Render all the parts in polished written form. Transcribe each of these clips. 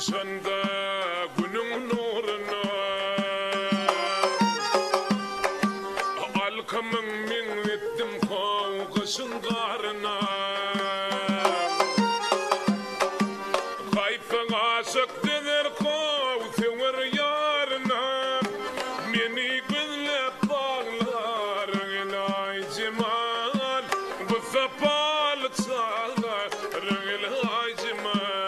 sanda gunung nurna alkamang ming littim kau kasungarna kaifa ngasak dinner kau thewar yarna mini gudle paglar ngilai jimal bufapal tsala ngilai jimal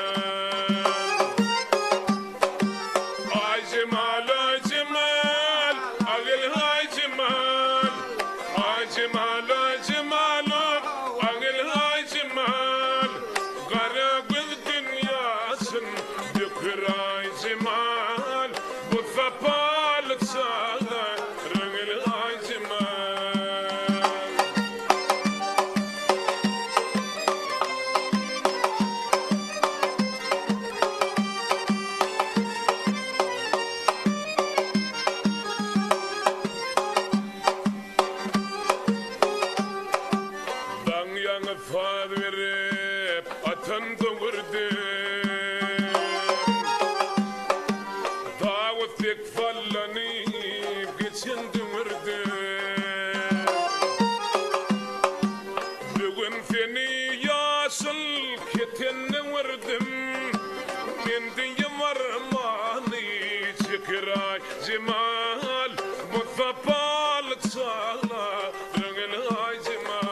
Father, attend the word. Thou with thick falani, gets in the word. The wind finny yasel, kitten the word. In the Yamarmani, Chikirai, Jimal, but the Palatsala, Rangalai Jimal.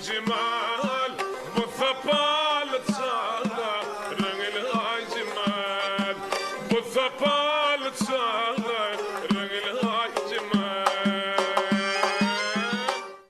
Jimal